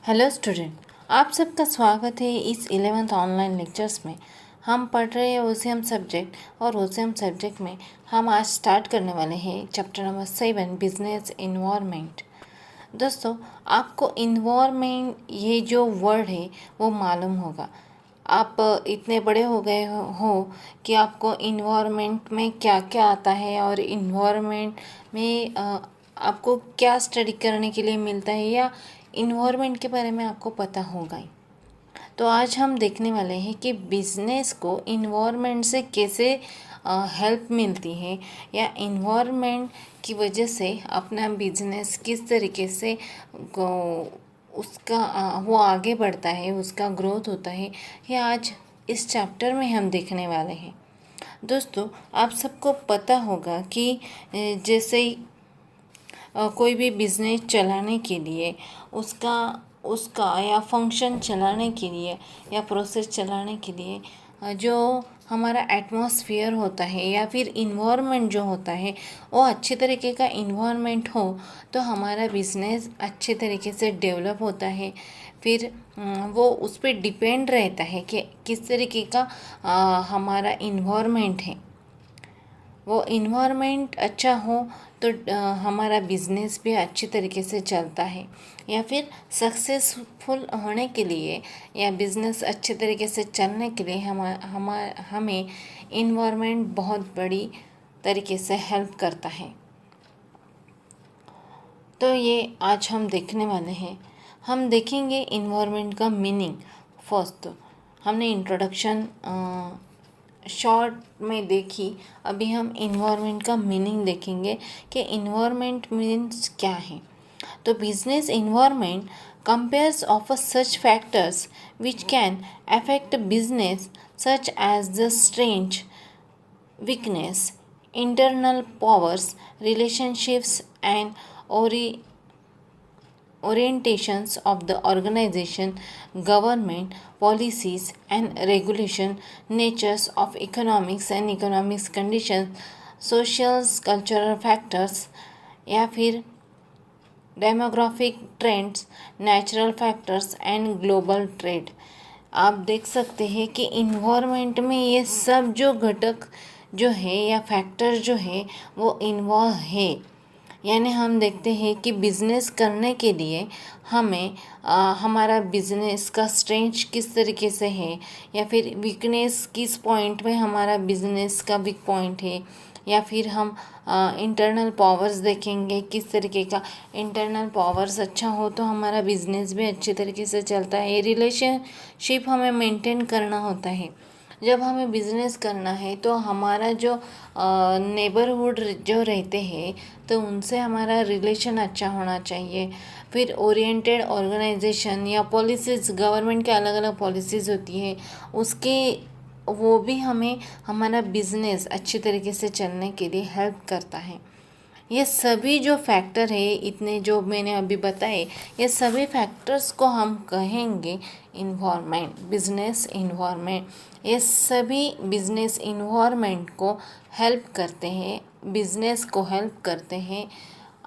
Hello student, आप सबका स्वागत है इस 11th ऑनलाइन लेक्चर्स में। हम पढ़ रहे हैं ओसीएम सब्जेक्ट और ओसीएम सब्जेक्ट में हम आज स्टार्ट करने वाले हैं चैप्टर नंबर 7 बिजनेस इन्वायरमेंट। दोस्तों, आपको इन्वायरमेंट ये जो वर्ड है वो मालूम होगा। आप इतने बड़े हो गए हो कि आपको इन्वायरमेंट में क्या क्या आता है और इन्वायरमेंट में आपको क्या स्टडी करने के लिए मिलता है या इन्वायरमेंट के बारे में आपको पता होगा ही। तो आज हम देखने वाले हैं कि बिजनेस को इन्वायरमेंट से कैसे हेल्प मिलती है या इन्वायरमेंट की वजह से अपना बिजनेस किस तरीके से उसका वो आगे बढ़ता है, उसका ग्रोथ होता है। ये आज इस चैप्टर में हम देखने वाले हैं। दोस्तों, आप सबको पता होगा कि जैसे कोई भी बिजनेस चलाने के लिए उसका उसका या फंक्शन चलाने के लिए या प्रोसेस चलाने के लिए जो हमारा एटमॉस्फेयर होता है या फिर इन्वायरमेंट जो होता है वो अच्छे तरीके का इन्वायरमेंट हो तो हमारा बिजनेस अच्छे तरीके से डेवलप होता है। फिर वो उस पर डिपेंड रहता है कि किस तरीके का हमारा इन्वायरमेंट है। वो इन्वायरमेंट अच्छा हो तो हमारा बिजनेस भी अच्छी तरीके से चलता है। या फिर सक्सेसफुल होने के लिए या बिजनेस अच्छे तरीके से चलने के लिए हमें इन्वायरमेंट बहुत बड़ी तरीके से हेल्प करता है। तो ये आज हम देखने वाले हैं। हम देखेंगे इन्वायरमेंट का मीनिंग। फर्स्ट तो हमने इंट्रोडक्शन शॉर्ट में देखी। अभी हम इन्वायरमेंट का मीनिंग देखेंगे कि इन्वायरमेंट मीन्स क्या है। तो business environment compares offers such factors which can affect business such as the strength, weakness, internal powers, relationships and orientations of the organization, government, policies and regulation, natures of economics and economics conditions, social cultural factors या फिर demographic trends, natural factors and global trade. आप देख सकते हैं कि environment में ये सब जो घटक जो है या फैक्टर जो है वो इन्वॉल्व है। यानी हम देखते हैं कि बिजनेस करने के लिए हमें हमारा बिजनेस का स्ट्रेंथ किस तरीके से है या फिर वीकनेस किस पॉइंट में हमारा बिजनेस का वीक पॉइंट है या फिर हम इंटरनल पावर्स देखेंगे किस तरीके का इंटरनल पावर्स अच्छा हो तो हमारा बिजनेस भी अच्छे तरीके से चलता है। रिलेशनशिप हमें मेंटेन करना होता है। जब हमें बिजनेस करना है तो हमारा जो नेबरहुड जो रहते हैं तो उनसे हमारा रिलेशन अच्छा होना चाहिए। फिर ओरिएंटेड ऑर्गेनाइजेशन या पॉलिसीज़, गवर्नमेंट के अलग अलग पॉलिसीज़ होती है, उसके वो भी हमें हमारा बिजनेस अच्छी तरीके से चलने के लिए हेल्प करता है। ये सभी जो फैक्टर है, इतने जो मैंने अभी बताए, ये सभी फैक्टर्स को हम कहेंगे इन्वायरमेंट, बिजनेस इन्वायरमेंट। ये सभी बिजनेस इन्वायरमेंट को हेल्प करते हैं, बिजनेस को हेल्प करते हैं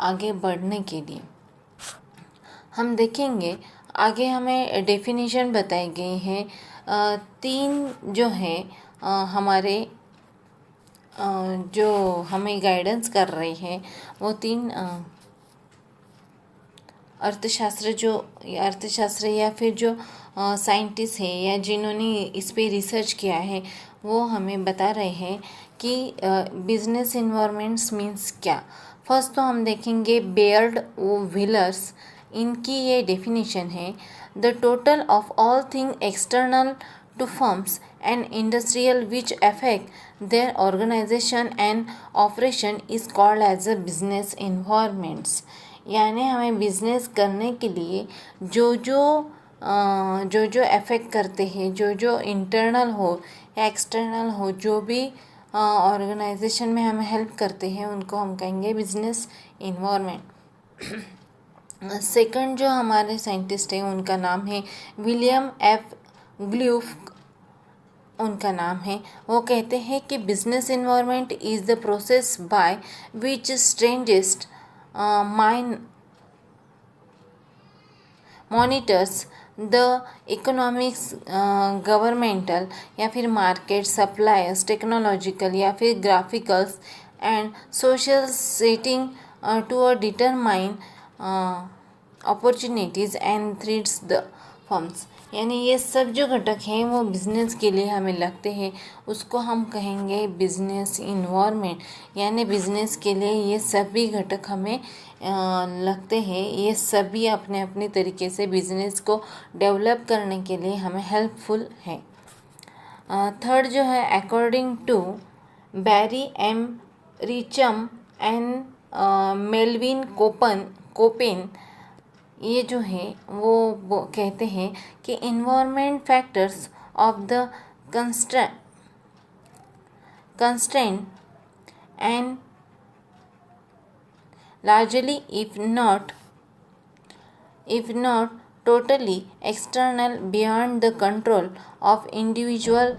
आगे बढ़ने के लिए। हम देखेंगे आगे हमें डेफिनेशन बताई गई है। तीन जो है हमारे जो हमें गाइडेंस कर रही है वो तीन अर्थशास्त्र या फिर जो साइंटिस्ट है या जिन्होंने इस पे रिसर्च किया है वो हमें बता रहे हैं कि बिजनेस इन्वायरमेंट्स मीन्स क्या। फर्स्ट तो हम देखेंगे बेयर्ड व्हीलर्स, इनकी ये डेफिनेशन है। The total of all thing external to firms and industrial which affect their organization and operation is called as a business environments। यानी हमें बिजनेस करने के लिए जो अफेक्ट करते हैं, जो इंटरनल हो या एक्सटर्नल हो, जो भी ऑर्गेनाइजेशन में हमें हेल्प करते हैं उनको हम कहेंगे बिजनेस इन्वायरमेंट। सेकंड जो हमारे साइंटिस्ट हैं उनका नाम है विलियम एफ ग्लूफ, उनका नाम है। वो कहते हैं कि business environment is the process by which strategists monitors the economics, governmental या फिर मार्केट, सप्लायर्स, टेक्नोलॉजिकल या फिर graphicals and social setting to determine opportunities and threats the firms. यानी ये सब जो घटक हैं वो बिज़नेस के लिए हमें लगते हैं, उसको हम कहेंगे बिज़नेस इन्वायरमेंट। यानी बिज़नेस के लिए ये सभी घटक हमें लगते हैं, ये सभी अपने अपने तरीके से बिज़नेस को डेवलप करने के लिए हमें हेल्पफुल है। थर्ड जो है, according to Barry M Richman and Melvin Copen, ये जो है वो कहते हैं कि environment factors of the constraint and largely if not totally external beyond the control of individual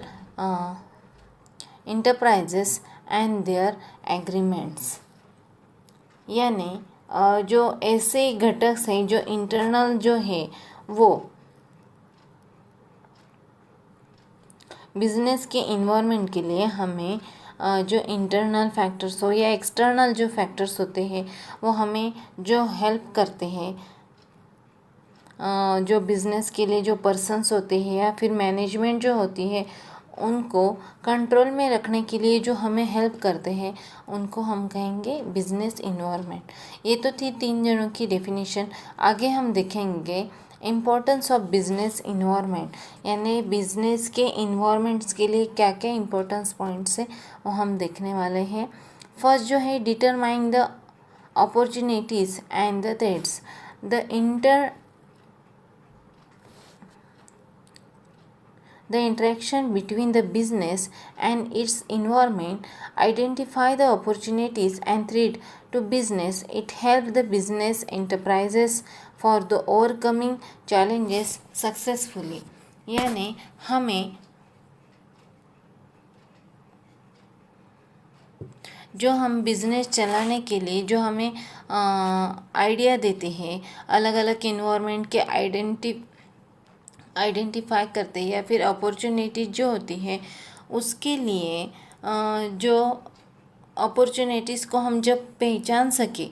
enterprises and their agreements। यानी जो ऐसे घटक हैं जो इंटरनल जो है वो बिजनेस के इन्वायरमेंट के लिए हमें जो इंटरनल फैक्टर्स हो या एक्सटर्नल जो फैक्टर्स होते हैं वो हमें जो हेल्प करते हैं, जो बिज़नेस के लिए जो पर्सन्स होते हैं या फिर मैनेजमेंट जो होती है उनको कंट्रोल में रखने के लिए जो हमें हेल्प करते हैं उनको हम कहेंगे बिजनेस इन्वायरमेंट। ये तो थी 3 जनों की डेफिनेशन। आगे हम देखेंगे इम्पोर्टेंस ऑफ बिजनेस इन्वायरमेंट, यानी बिजनेस के इन्वायरमेंट्स के लिए क्या क्या इम्पोर्टेंस पॉइंट्स है वो हम देखने वाले हैं। फर्स्ट जो है, determine the opportunities and the threats. The interaction between the business and its environment, identify the opportunities and threat to business. It helps the business enterprises for the overcoming challenges successfully। यानी हमें जो हम business चलाने के लिए जो हमें idea देते हैं, अलग अलग इन्वायरमेंट के आइडेंटिफाई करते हैं या फिर अपॉर्चुनिटीज जो होती है उसके लिए जो अपॉर्चुनिटीज़ को हम जब पहचान सके,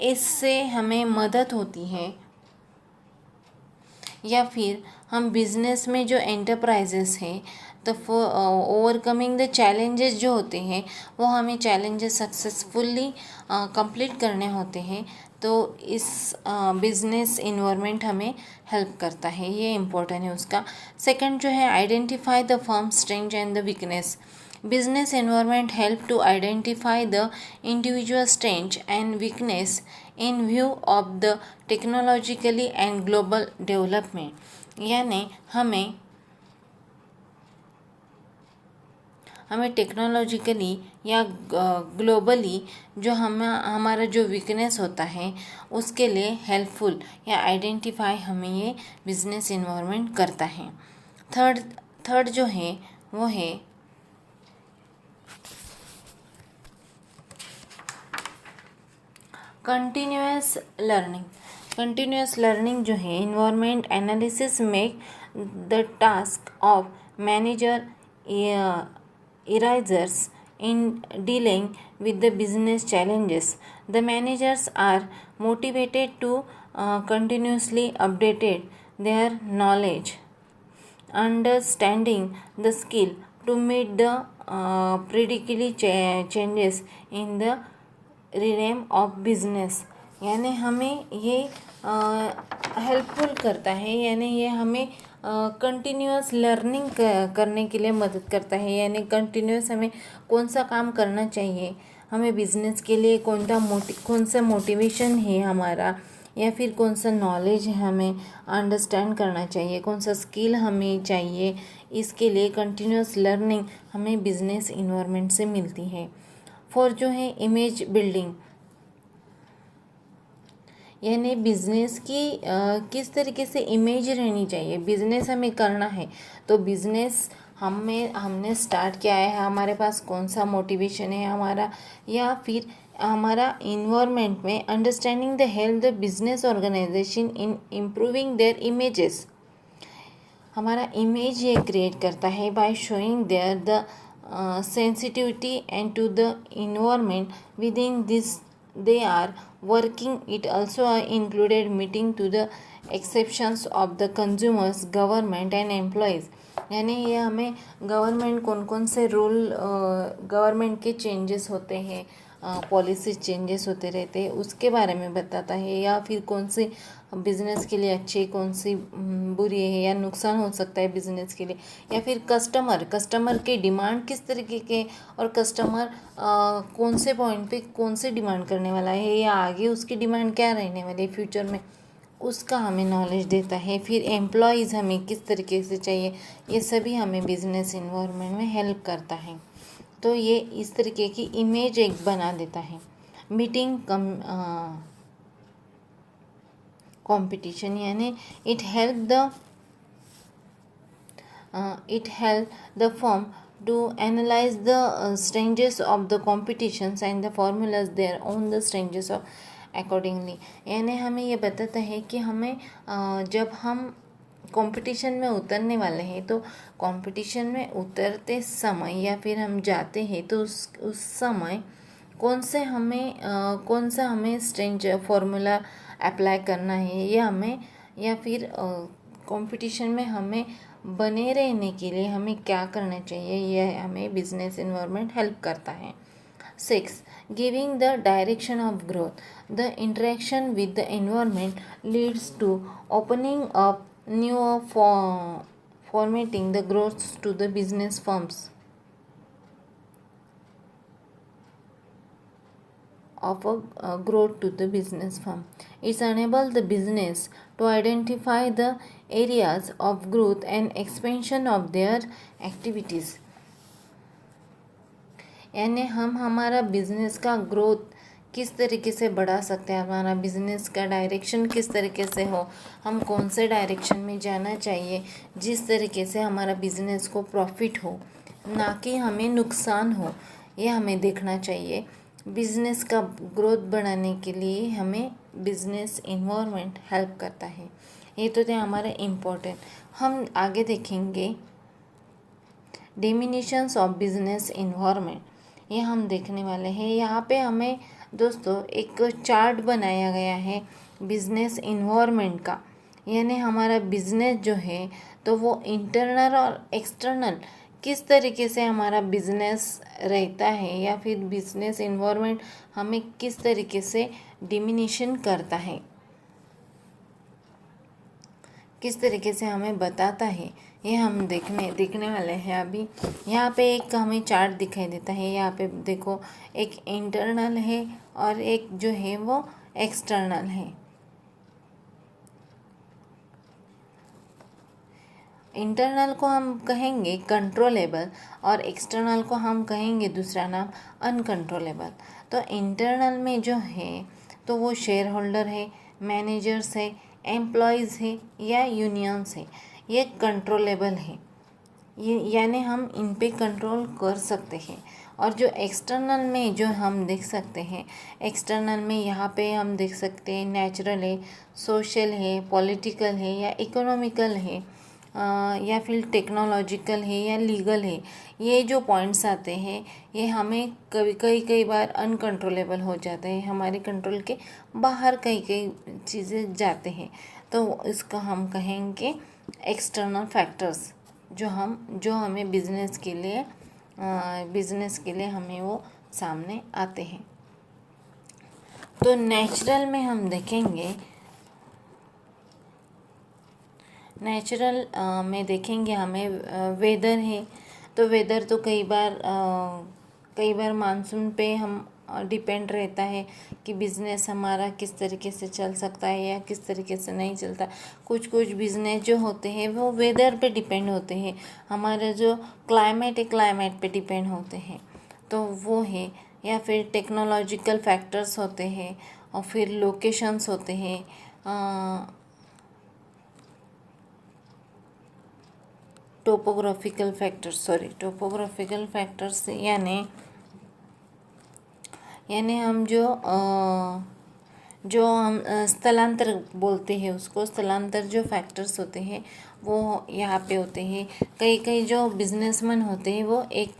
इससे हमें मदद होती है। या फिर हम बिज़नेस में जो एंटरप्राइजेस हैं तो ओवरकमिंग द चैलेंजेस जो होते हैं वो हमें चैलेंजेस सक्सेसफुली कंप्लीट करने होते हैं, तो इस बिज़नेस इन्वायरमेंट हमें हेल्प करता है, ये इम्पोर्टेंट है उसका। सेकंड जो है, identify the firm strength and the weakness. Business environment help to identify the individual strengths and weakness in view of the technologically and global development। यानी हमें टेक्नोलॉजिकली या ग्लोबली जो हमारा जो वीकनेस होता है उसके लिए हेल्पफुल या आइडेंटिफाई हमें ये बिजनेस इन्वायरमेंट करता है। थर्ड जो है वो है कंटिन्यूअस लर्निंग जो है, environment analysis make the task of manager erisers in dealing with the business challenges। The managers are motivated to continuously update their knowledge, understanding the skill to meet the predictably changes in the realm of business। यानी हमें ये helpful करता है, यानी ये हमें continuous learning करने के लिए मदद करता है। यानी कंटिन्यूअस हमें कौन सा काम करना चाहिए, हमें बिज़नेस के लिए कौन सा मोटिवेशन है हमारा, या फिर कौन सा नॉलेज हमें अंडरस्टैंड करना चाहिए, कौन सा स्किल हमें चाहिए, इसके लिए कंटिन्यूअस लर्निंग हमें बिज़नेस इन्वायरमेंट से मिलती है। फोर्थ जो है, इमेज बिल्डिंग, यानी बिज़नेस की किस तरीके से इमेज रहनी चाहिए। बिज़नेस हमें करना है तो बिज़नेस हमने स्टार्ट किया है, हमारे पास कौन सा मोटिवेशन है हमारा, या फिर हमारा इन्वायरमेंट में understanding the health the business organisation in improving their images, हमारा इमेज ये क्रिएट करता है by showing their the sensitivity and to the environment with in this they are working. It also included meeting to the exceptions of the consumers, government and employees. यानी ये हमें government कौन कौन से rule government के changes होते हैं, policy changes होते रहते हैं, उसके बारे में बताता है, या फिर कौन सी बिजनेस के लिए अच्छी कौन सी बुरी है या नुकसान हो सकता है बिजनेस के लिए, या फिर कस्टमर के डिमांड किस तरीके के, और कस्टमर कौन से पॉइंट पे कौन से डिमांड करने वाला है, या आगे उसकी डिमांड क्या रहने वाली है फ्यूचर में, उसका हमें नॉलेज देता है। फिर एम्प्लॉयज़ हमें किस तरीके से चाहिए, ये सभी हमें बिजनेस इन्वायरमेंट में हेल्प करता है। तो ये इस तरीके की इमेज एक बना देता है। मीटिंग कंपटीशन यानी it help the firm to analyze the stages of the competitions and the formulas their own the stages of accordingly। यानी हमें ये बताता है कि हमें जब हम कंपटीशन में उतरने वाले हैं तो कंपटीशन में उतरते समय या फिर हम जाते हैं तो उस समय कौन सा हमें स्ट्रेंज फॉर्मूला अप्लाई करना है, या फिर कंपटीशन में हमें बने रहने के लिए हमें क्या करना चाहिए, यह हमें बिजनेस इन्वायरमेंट हेल्प करता है। 6. Giving the direction of growth, the interaction with the environment leads to opening up new formatting the growth to the business firms of a growth to the business firm. It enables the business to identify the areas of growth and expansion of their activities। यानी हम हमारा business का growth किस तरीके से बढ़ा सकते हैं, हमारा बिजनेस का डायरेक्शन किस तरीके से हो, हम कौन से डायरेक्शन में जाना चाहिए जिस तरीके से हमारा बिजनेस को प्रॉफिट हो ना कि हमें नुकसान हो, ये हमें देखना चाहिए। बिजनेस का ग्रोथ बढ़ाने के लिए हमें बिजनेस इन्वायरमेंट हेल्प करता है। ये तो थे हमारे इम्पोर्टेंट। हम आगे देखेंगे डेमिनेशंस ऑफ बिजनेस इन्वायरमेंट, ये हम देखने वाले हैं। यहाँ पे हमें दोस्तों एक चार्ट बनाया गया है बिजनेस इन्वायरमेंट का, यानी हमारा बिजनेस जो है तो वो इंटरनल और एक्सटर्नल किस तरीके से हमारा बिजनेस रहता है, या फिर बिजनेस इन्वायरमेंट हमें किस तरीके से डिमिनिशन करता है, किस तरीके से हमें बताता है, ये हम देखने वाले हैं अभी। यहाँ पे एक हमें चार्ट दिखाई देता है, यहाँ पे देखो एक इंटरनल है और एक जो है वो एक्सटर्नल है। इंटरनल को हम कहेंगे कंट्रोलेबल और एक्सटर्नल को हम कहेंगे दूसरा नाम अनकंट्रोलेबल। तो इंटरनल में जो है तो वो शेयर होल्डर है, मैनेजर्स है, एम्प्लॉयज़ है या यूनियंस है, ये कंट्रोलेबल है, ये यानी हम इन पे कंट्रोल कर सकते हैं। और जो एक्सटर्नल में जो हम देख सकते हैं, एक्सटर्नल में यहाँ पे हम देख सकते हैं नेचुरल है, सोशल है, पॉलिटिकल है या इकोनॉमिकल है, या फिर टेक्नोलॉजिकल है या लीगल है। ये जो पॉइंट्स आते हैं ये हमें कई बार अनकंट्रोलेबल हो जाते हैं, हमारे कंट्रोल के बाहर कई चीज़ें जाते हैं, तो इसका हम कहेंगे एक्सटर्नल फैक्टर्स जो हमें बिजनेस के लिए हमें वो सामने आते हैं। तो नेचुरल में हम देखेंगे, नेचुरल में देखेंगे हमें वेदर है, तो वेदर तो कई बार मानसून पे हम डिपेंड रहता है कि बिज़नेस हमारा किस तरीके से चल सकता है या किस तरीके से नहीं चलता। कुछ बिज़नेस जो होते हैं वो वेदर पे डिपेंड होते हैं, हमारा जो क्लाइमेट है क्लाइमेट पे डिपेंड होते हैं, तो वो है। या फिर टेक्नोलॉजिकल फैक्टर्स होते हैं और फिर लोकेशंस होते हैं, टोपोग्राफिकल फैक्टर्स यानी हम जो हम स्थलांतर बोलते हैं उसको, स्थलांतर जो फैक्टर्स होते हैं वो यहाँ पे होते हैं। कई कई जो बिजनेसमैन होते हैं वो एक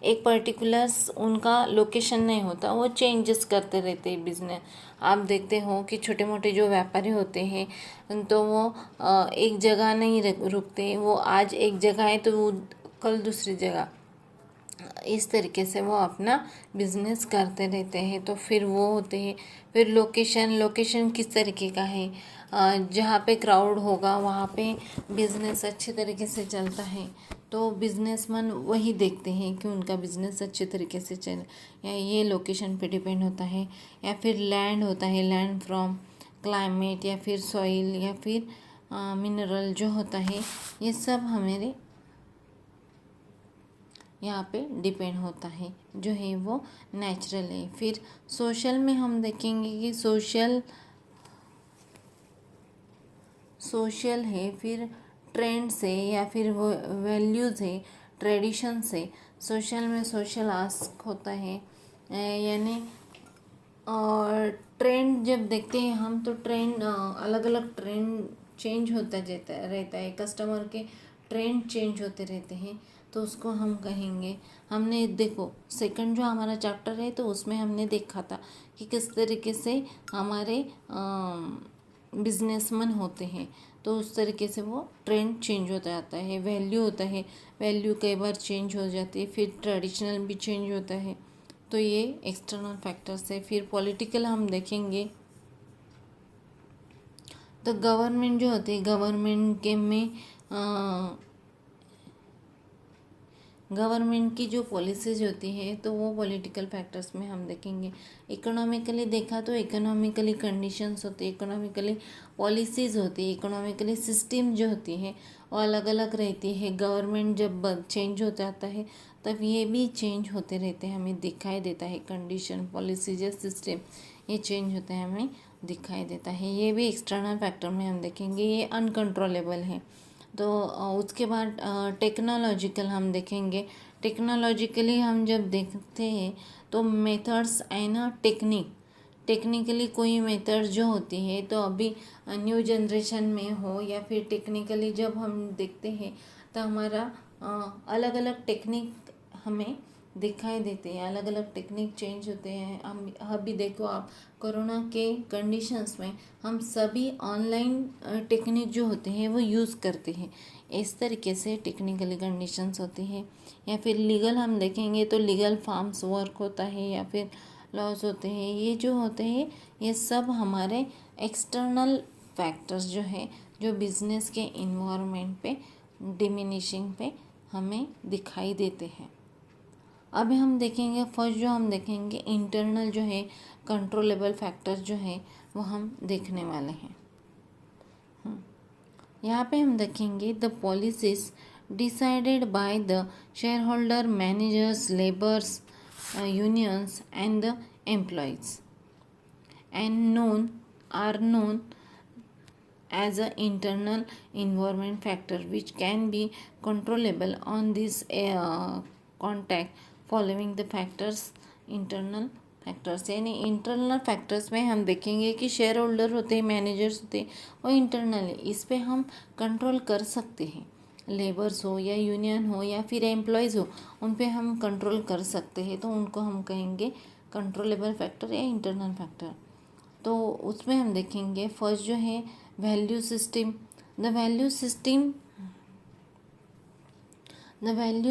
एक पर्टिकुलर उनका लोकेशन नहीं होता, वो चेंजेस करते रहते हैं बिजनेस। आप देखते हो कि छोटे मोटे जो व्यापारी होते हैं तो वो एक जगह नहीं रुकते, वो आज एक जगह है तो वो कल दूसरी जगह, इस तरीके से वो अपना बिजनेस करते रहते हैं। तो फिर वो होते हैं, फिर लोकेशन किस तरीके का है, जहाँ पे क्राउड होगा वहाँ पे बिजनेस अच्छे तरीके से चलता है, तो बिजनेसमैन वही देखते हैं कि उनका बिजनेस अच्छे तरीके से चले, या ये लोकेशन पे डिपेंड होता है। या फिर लैंड होता है, लैंड फ्रॉम क्लाइमेट, या फिर सॉइल, या फिर मिनरल जो होता है, ये सब हमारे यहाँ पे डिपेंड होता है, जो है वो नेचुरल है। फिर सोशल में हम देखेंगे कि सोशल है, फिर ट्रेंड्स है, या फिर वो वैल्यूज़ है, ट्रेडिशंस है। सोशल में सोशल आस्क होता है, यानी और ट्रेंड जब देखते हैं हम तो ट्रेंड अलग अलग ट्रेंड चेंज होता रहता है, कस्टमर के ट्रेंड चेंज होते रहते हैं, तो उसको हम कहेंगे। हमने देखो सेकंड जो हमारा चैप्टर है तो उसमें हमने देखा था कि किस तरीके से हमारे बिजनेसमैन होते हैं, तो उस तरीके से वो ट्रेंड चेंज होता जाता है। वैल्यू होता है, वैल्यू कई बार चेंज हो जाती है, फिर ट्रेडिशनल भी चेंज होता है, तो ये एक्सटर्नल फैक्टर्स है। फिर पॉलिटिकल हम देखेंगे तो गवर्नमेंट जो होती है, गवर्नमेंट के में गवर्नमेंट की जो पॉलिसीज होती है तो वो पॉलिटिकल फैक्टर्स में हम देखेंगे। इकोनॉमिकली देखा तो इकोनॉमिकली कंडीशंस होती है, इकोनॉमिकली पॉलिसीज होती है, इकोनॉमिकली सिस्टम जो होती है वो अलग अलग रहती है। गवर्नमेंट जब चेंज हो जाता है तब ये भी चेंज होते रहते हैं, हमें दिखाई देता है। कंडीशन, पॉलिसीज या सिस्टम ये चेंज होते हैं, हमें दिखाई देता है। ये भी एक्सटर्नल फैक्टर में हम देखेंगे, ये अनकंट्रोलेबल है। तो उसके बाद टेक्नोलॉजिकल हम देखेंगे। टेक्नोलॉजिकली हम जब देखते हैं तो मेथड्स एंड टेक्निकली कोई मेथड जो होती है, तो अभी न्यू जनरेशन में हो या फिर टेक्निकली जब हम देखते हैं तो हमारा अलग अलग टेक्निक हमें दिखाई देते हैं, अलग अलग टेक्निक चेंज होते हैं। हम अभी देखो आप कोरोना के कंडीशंस में हम सभी ऑनलाइन टेक्निक जो होते हैं वो यूज़ करते हैं, इस तरीके से टेक्निकली कंडीशंस होती है। या फिर लीगल हम देखेंगे तो लीगल फॉर्म्स वर्क होता है, या फिर लॉज होते हैं। ये जो होते हैं ये सब हमारे एक्सटर्नल फैक्टर्स जो है, जो बिजनेस के इन्वायरमेंट पे डिमिनिशिंग पे हमें दिखाई देते हैं। अभी हम देखेंगे फर्स्ट जो हम देखेंगे इंटरनल जो है कंट्रोलेबल फैक्टर्स जो है वो हम देखने वाले हैं। यहाँ पे हम देखेंगे the policies decided by the share holder, managers, labours, unions and the employees and are known as an internal environment factor which can be controllable on this contact following the factors internal factors. यानी internal factors में हम देखेंगे कि share holder होते हैं, managers होते हैं, और इंटरनल है, इस पे हम कंट्रोल कर सकते हैं। लेबर्स हो या यूनियन हो या फिर एम्प्लॉयज़ हो, उन पे हम कंट्रोल कर सकते हैं, तो उनको हम कहेंगे कंट्रोलेबल फैक्टर या इंटरनल फैक्टर। तो उसमें हम देखेंगे फर्स्ट जो है value system. The value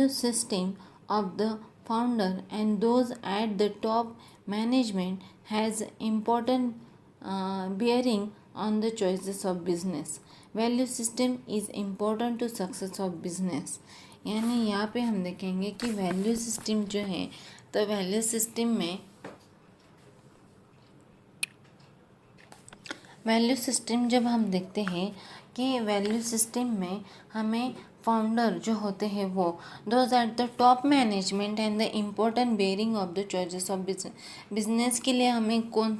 system of the founder and those at the top management has important bearing on the choices of business. Value system is important to success of business. यानी यहाँ पे हम देखेंगे कि value system जो है, तो value system जब हम देखते हैं कि वैल्यू सिस्टम में हमें फाउंडर जो होते हैं वो those at the top management and the important bearing of the choices of business के लिए हमें कौन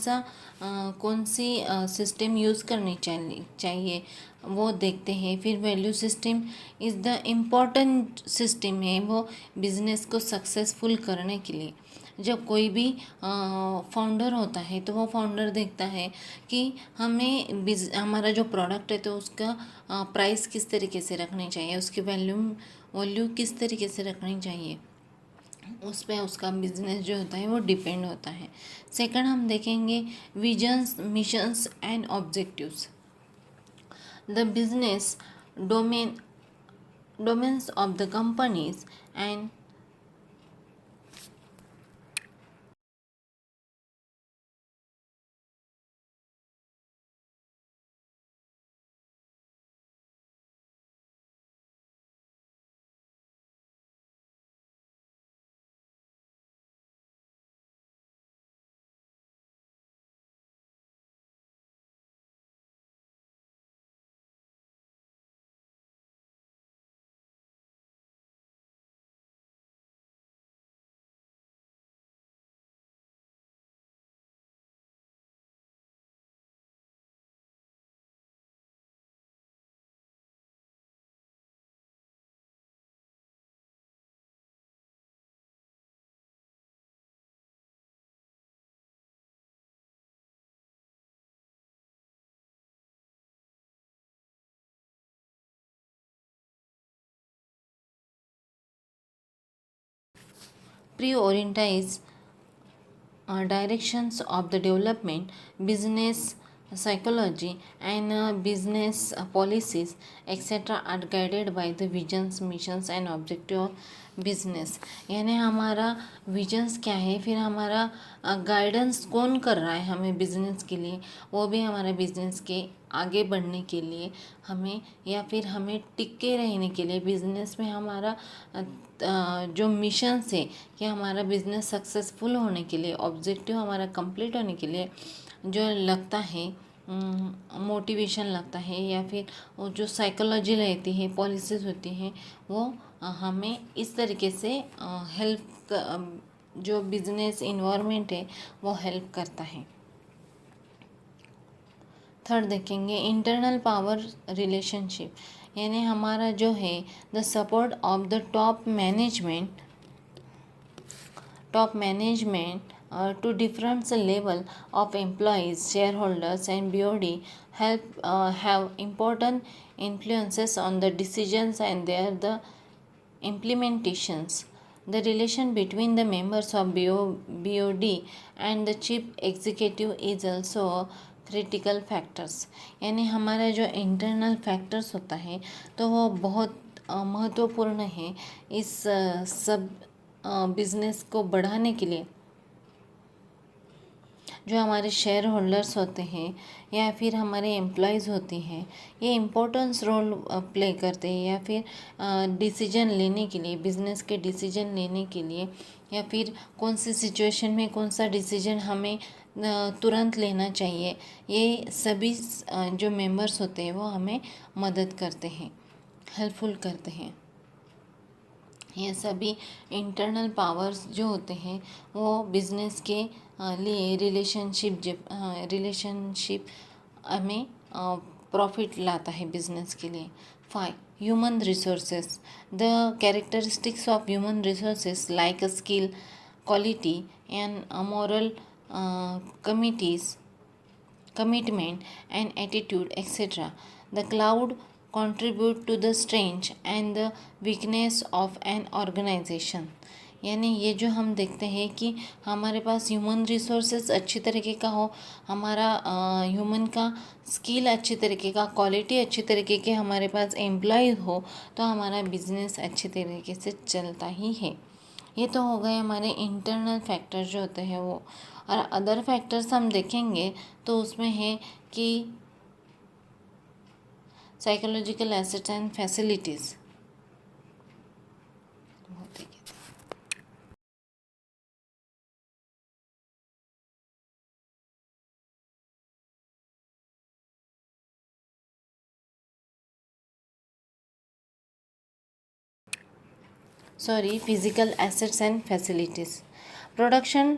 सी सिस्टम यूज़ करनी चाहिए वो देखते हैं। फिर value system is the important system है वो बिजनेस को सक्सेसफुल करने के लिए। जब कोई भी फाउंडर होता है तो वो फाउंडर देखता है कि हमें हमारा जो प्रोडक्ट है तो उसका प्राइस किस तरीके से रखनी चाहिए, उसकी वैल्यू किस तरीके से रखनी चाहिए, उस पर उसका बिजनेस जो होता है वो डिपेंड होता है। सेकंड हम देखेंगे visions, missions and objectives. The business domains of the companies and prioritize directions of the development, business psychology, and business policies, etc., are guided by the visions, missions, and objective of business. यानी हमारा visions क्या है, फिर हमारा guidance कौन कर रहा है हमें बिजनेस के लिए, वो भी हमारे बिजनेस के आगे बढ़ने के लिए हमें, या फिर हमें टिके रहने के लिए बिजनेस में हमारा जो मिशन है कि हमारा बिजनेस सक्सेसफुल होने के लिए, ऑब्जेक्टिव हमारा कंप्लीट होने के लिए जो लगता है, मोटिवेशन लगता है, या फिर वो जो साइकोलॉजी रहती है, पॉलिसीज होती हैं, वो हमें इस तरीके से हेल्प, जो बिजनेस इन्वायरमेंट है वो हेल्प करता है। थर्ड देखेंगे इंटरनल पावर रिलेशनशिप, यानी हमारा जो है the support of the top management to different level of employees, shareholders, and BOD have important influences on the decisions and the implementations. The relation between the members of BOD and the chief executive is also critical factors. यानी हमारा जो internal factors होता है तो वो बहुत महत्वपूर्ण है इस सब बिजनेस को बढ़ाने के लिए। जो हमारे शेयर होल्डर्स होते हैं या फिर हमारे एम्प्लॉयज़ होती हैं, ये इम्पोर्टेंस रोल प्ले करते हैं, या फिर डिसीजन लेने के लिए, बिजनेस के डिसीजन लेने के लिए, या फिर कौन सी सिचुएशन में कौन सा डिसीजन हमें तुरंत लेना चाहिए, ये सभी जो मेंबर्स होते हैं वो हमें मदद करते हैं, हेल्पफुल करते हैं। ये सभी इंटरनल पावर्स जो होते हैं वो बिजनेस के लिए रिलेशनशिप में प्रॉफिट लाता है बिजनेस के लिए। 5. Human resources. The characteristics of human resources like skill, quality and moral commitment and attitude, etc. The cloud contribute to the strength and the weakness of an organization। यानी ये जो हम देखते हैं कि हमारे पास ह्यूमन रिसोर्सेज अच्छी तरीके का हो, हमारा ह्यूमन का स्किल अच्छी तरीके का, क्वालिटी अच्छी तरीके के हमारे पास एम्प्लॉय हो, तो हमारा बिजनेस अच्छी तरीके से चलता ही है। ये तो हो गए हमारे इंटरनल फैक्टर जो होते हैं वो। और अदर फैक्टर्स हम देखेंगे तो उसमें है कि psychological assets and facilities. Physical assets and facilities. Production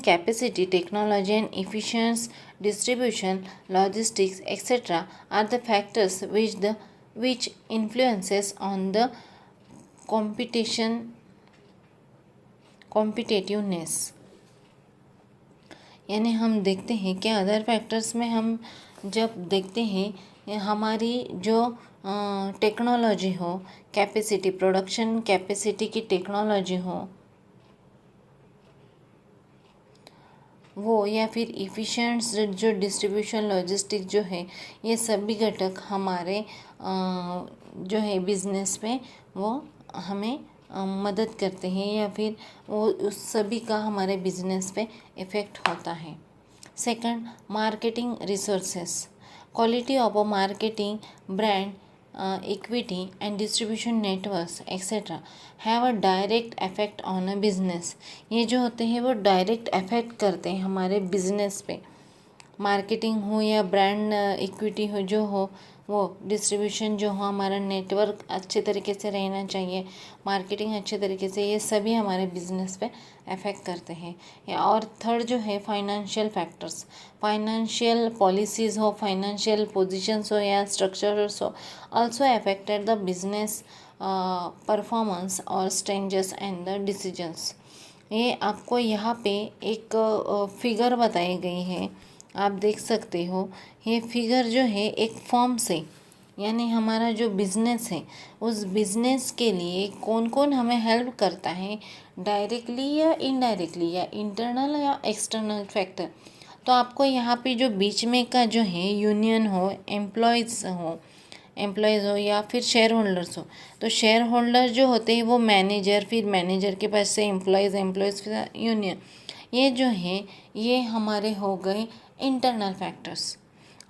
capacity, technology, and efficient distribution, logistics, etc. are the factors which influences on the competition competitiveness, यानी हम देखते हैं कि अदर फैक्टर्स में हम जब देखते हैं हमारी जो टेक्नोलॉजी हो, कैपेसिटी, प्रोडक्शन कैपेसिटी की टेक्नोलॉजी हो वो, या फिर इफ़िशेंट जो डिस्ट्रीब्यूशन लॉजिस्टिक जो है, ये सभी घटक हमारे जो है बिजनेस पे वो हमें मदद करते हैं, या फिर वो उस सभी का हमारे बिजनेस पे इफ़ेक्ट होता है। Second, marketing resources, quality of a marketing brand, equity and distribution networks etc. have a direct effect on a business। ये जो होते हैं वो डायरेक्ट अफेक्ट करते हैं हमारे बिजनेस पे। मार्केटिंग हो या ब्रांड इक्विटी हो जो हो, वो डिस्ट्रीब्यूशन जो हो, हमारा नेटवर्क अच्छे तरीके से रहना चाहिए, मार्केटिंग अच्छे तरीके से, ये सभी हमारे बिजनेस पे अफेक्ट करते हैं। और थर्ड जो है फाइनेंशियल फैक्टर्स, फाइनेंशियल पॉलिसीज़ हो, फाइनेंशियल पोजीशंस हो या स्ट्रक्चर्स हो, also affected the business performance और स्ट्रेंजेस एंड द डिसीजंस। ये आपको यहाँ पे एक फिगर बताई गई है, आप देख सकते हो। ये फिगर जो है एक फॉर्म से, यानी हमारा जो बिज़नेस है उस बिज़नेस के लिए कौन कौन हमें हेल्प करता है, डायरेक्टली या इनडायरेक्टली, या इंटरनल या एक्सटर्नल फैक्टर। तो आपको यहाँ पे जो बीच में का जो है यूनियन हो, एम्प्लॉयज़ हो या फिर शेयर होल्डर्स हो, तो शेयर होल्डर जो होते हैं वो मैनेजर, फिर मैनेजर के पास से एम्प्लॉयज़ फिर यूनियन, ये जो है ये हमारे हो गए इंटरनल फैक्टर्स।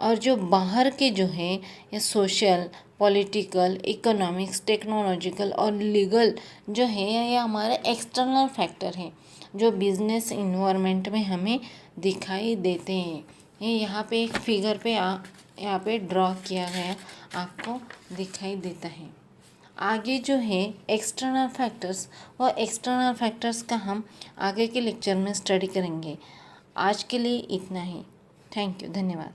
और जो बाहर के जो है ये सोशल, पॉलिटिकल, इकोनॉमिक्स, टेक्नोलॉजिकल और लीगल जो है ये हमारे एक्सटर्नल फैक्टर हैं जो बिजनेस इन्वायरमेंट में हमें दिखाई देते हैं। ये यहाँ पे एक फिगर पे यहाँ पे ड्रॉ किया गया आपको दिखाई देता है। आगे जो है एक्सटर्नल फैक्टर्स, वो एक्सटर्नल फैक्टर्स का हम आगे के लेक्चर में स्टडी करेंगे। आज के लिए इतना ही। थैंक यू, धन्यवाद।